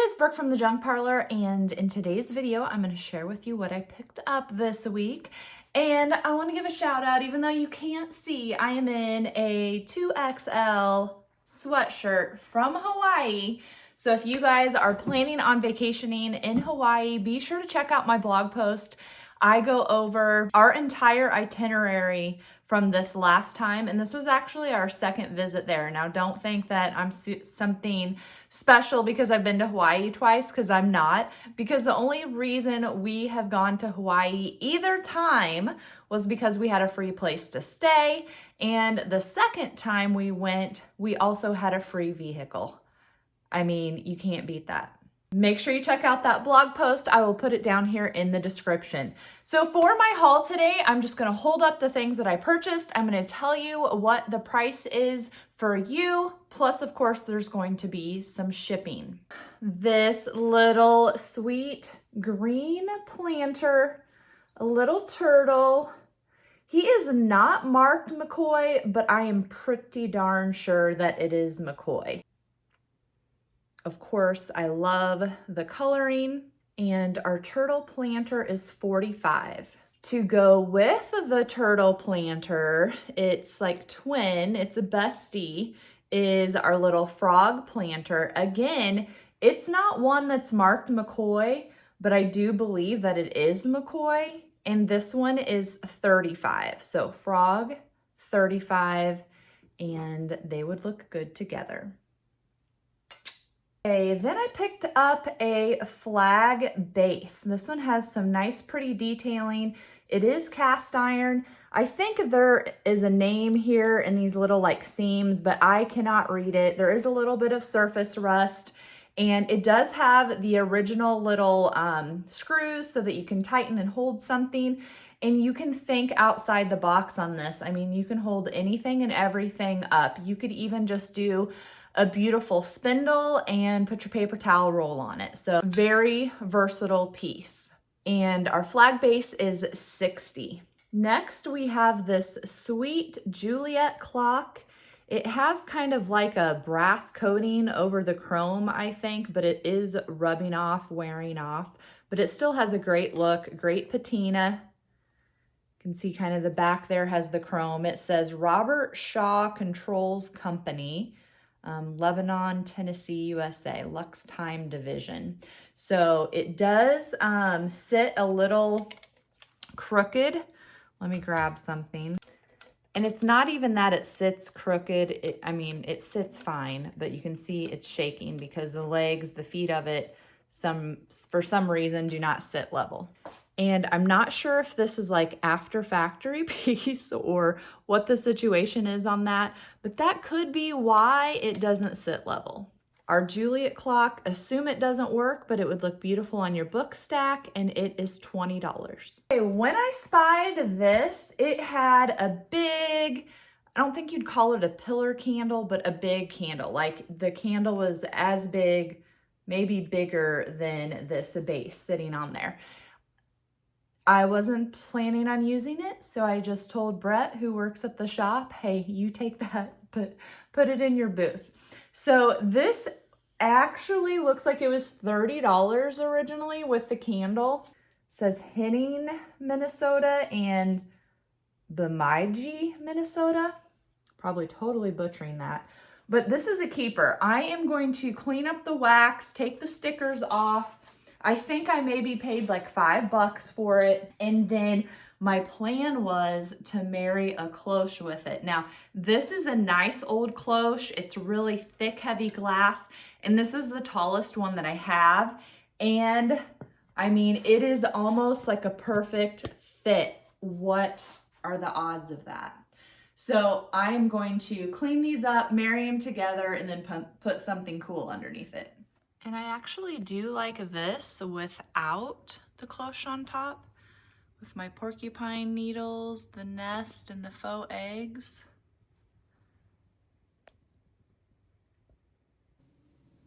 is Brooke from the Junk Parlor, and in today's video, I'm going to share with you what I picked up this week. And I want to give a shout out, even though you can't see, I am in a 2XL sweatshirt from Hawaii. So if you guys are planning on vacationing in Hawaii, be sure to check out my blog post. I go over our entire itinerary from this last time, and this was actually our second visit there. Now, don't think that I'm something special because I've been to Hawaii twice, because I'm not. Because the only reason we have gone to Hawaii either time was because we had a free place to stay, and the second time we went, we also had a free vehicle. I mean, you can't beat that. Make sure you check out that blog post. I will put it down here in the description. So for my haul today, I'm just going to hold up the things that I purchased. I'm going to tell you what the price is for you. Plus, of course, there's going to be some shipping. This little sweet green planter, a little turtle. He is not marked McCoy, but I am pretty darn sure that it is McCoy. Of course, I love the coloring, and our turtle planter is $45. To go with the turtle planter, it's like twin, it's a bestie, is our little frog planter. Again, it's not one that's marked McCoy, but I do believe that it is McCoy, and this one is $35. So frog, $35, and they would look good together. Okay, then I picked up a flag base. This one has some nice, pretty detailing. It is cast iron. I think there is a name here in these little like seams, but I cannot read it. There is a little bit of surface rust, and it does have the original little screws so that you can tighten and hold something. And you can think outside the box on this. I mean, you can hold anything and everything up. You could even just do a beautiful spindle and put your paper towel roll on it. So very versatile piece. And our flag base is $60. Next, we have this sweet Juliet clock. It has kind of like a brass coating over the chrome, I think, but it is rubbing off, wearing off, but it still has a great look, great patina. You can see kind of the back there has the chrome. It says Robert Shaw Controls Company. Lebanon, Tennessee, USA, Lux Time Division. So it does sit a little crooked. Let me grab something. And it's not even that it sits crooked. It sits fine, but you can see it's shaking because the legs, the feet of it, for some reason do not sit level. And I'm not sure if this is like after factory piece or what the situation is on that, but that could be why it doesn't sit level. Our Juliet clock, assume it doesn't work, but it would look beautiful on your book stack, and it is $20. Okay, when I spied this, it had a big, I don't think you'd call it a pillar candle, but a big candle. Like the candle was as big, maybe bigger than this base sitting on there. I wasn't planning on using it, so I just told Brett, who works at the shop, hey, you take that, put it in your booth. So this actually looks like it was $30 originally with the candle. It says Henning, Minnesota, and Bemidji, Minnesota. Probably totally butchering that. But this is a keeper. I am going to clean up the wax, take the stickers off. I think I maybe paid like $5 for it. And then my plan was to marry a cloche with it. Now, this is a nice old cloche. It's really thick, heavy glass. And this is the tallest one that I have. And I mean, it is almost like a perfect fit. What are the odds of that? So I'm going to clean these up, marry them together, and then put something cool underneath it. And I actually do like this without the cloche on top, with my porcupine needles, the nest, and the faux eggs.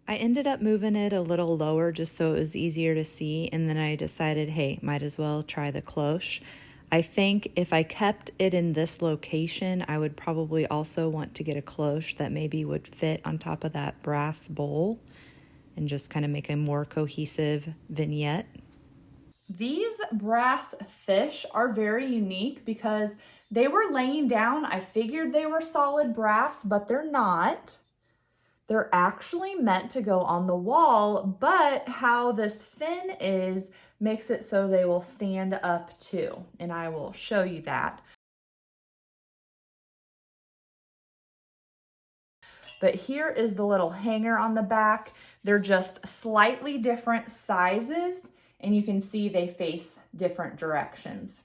I ended up moving it a little lower just so it was easier to see, and then I decided, hey, might as well try the cloche. I think if I kept it in this location, I would probably also want to get a cloche that maybe would fit on top of that brass bowl. and just kind of make a more cohesive vignette. These brass fish are very unique because they were laying down. I figured they were solid brass, but they're not. They're actually meant to go on the wall, but how this fin is makes it so they will stand up too. And I will show you that. But here is the little hanger on the back. They're just slightly different sizes, and you can see they face different directions,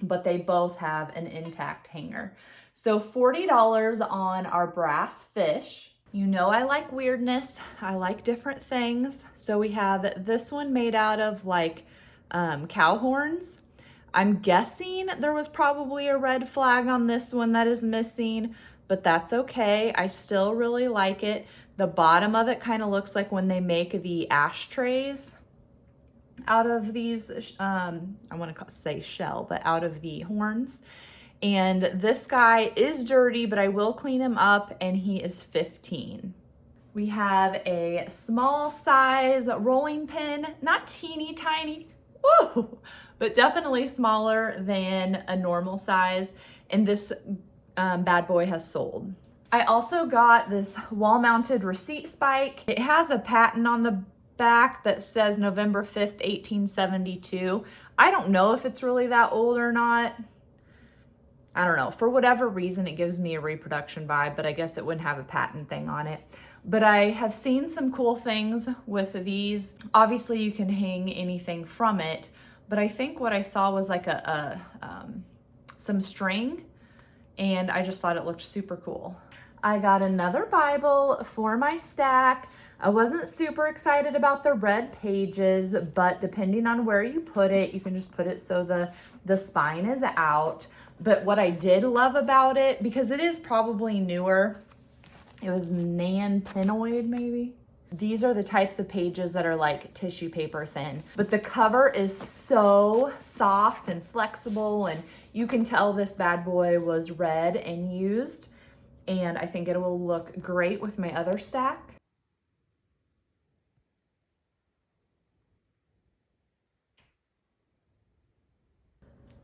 but they both have an intact hanger. So $40 on our brass fish. You know I like weirdness. I like different things. So we have this one made out of like cow horns. I'm guessing there was probably a red flag on this one that is missing, but that's okay. I still really like it. The bottom of it kind of looks like when they make the ashtrays out of these, I want to say shell, but out of the horns. And this guy is dirty, but I will clean him up, and he is $15. We have a small size rolling pin, not teeny tiny, whoa, but definitely smaller than a normal size. And this bad boy has sold. I also got this wall-mounted receipt spike. It has a patent on the back that says November 5th, 1872. I don't know if it's really that old or not. I don't know. For whatever reason, it gives me a reproduction vibe, but I guess it wouldn't have a patent thing on it. But I have seen some cool things with these. Obviously, you can hang anything from it, but I think what I saw was like some string, and I just thought it looked super cool. I got another Bible for my stack. I wasn't super excited about the red pages, but depending on where you put it, you can just put it so the spine is out. But what I did love about it, because it is probably newer, it was nan-pinoid maybe. These are the types of pages that are like tissue paper thin, but the cover is so soft and flexible, and you can tell this bad boy was read and used, and I think it will look great with my other stack.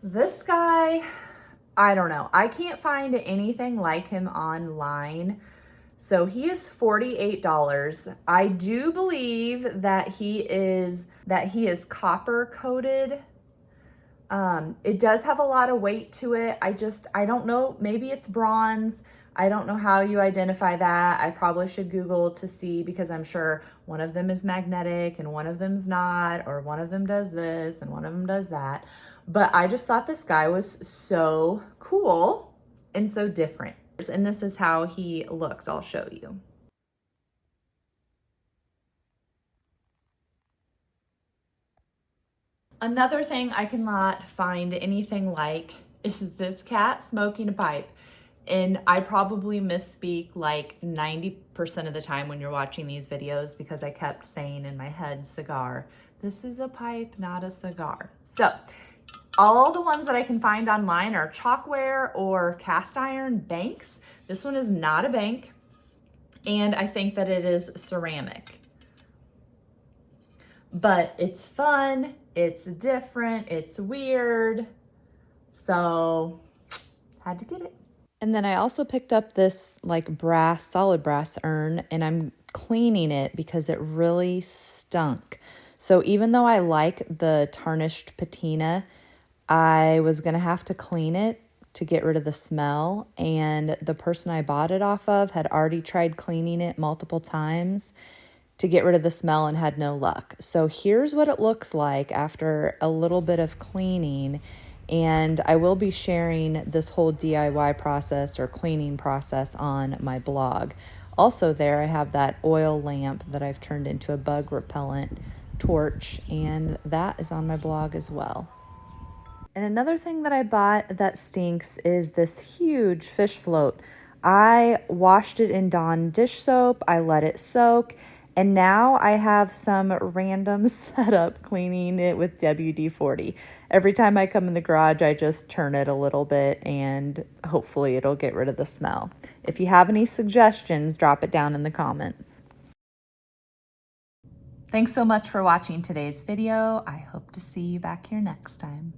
This guy, I don't know. I can't find anything like him online. So he is $48. I do believe that he is copper coated. It does have a lot of weight to it. I don't know, maybe it's bronze. I don't know how you identify that. I probably should Google to see, because I'm sure one of them is magnetic and one of them's not, or one of them does this and one of them does that. But I just thought this guy was so cool and so different. And this is how he looks. I'll show you. Another thing I cannot find anything like is this cat smoking a pipe. And I probably misspeak like 90% of the time when you're watching these videos, because I kept saying in my head cigar. This is a pipe, not a cigar. So all the ones that I can find online are chalkware or cast iron banks. This one is not a bank, and I think that it is ceramic. But it's fun, it's different, it's weird, so had to get it. And then I also picked up this like solid brass urn, and I'm cleaning it because it really stunk. So even though I like the tarnished patina, I was going to have to clean it to get rid of the smell. And the person I bought it off of had already tried cleaning it multiple times to get rid of the smell and had no luck. So here's what it looks like after a little bit of cleaning. And I will be sharing this whole DIY process or cleaning process on my blog. Also there, I have that oil lamp that I've turned into a bug repellent torch, and that is on my blog as well. And another thing that I bought that stinks is this huge fish float. I washed it in Dawn dish soap. I let it soak. And now I have some random setup cleaning it with WD-40. Every time I come in the garage, I just turn it a little bit, and hopefully it'll get rid of the smell. If you have any suggestions, drop it down in the comments. Thanks so much for watching today's video. I hope to see you back here next time.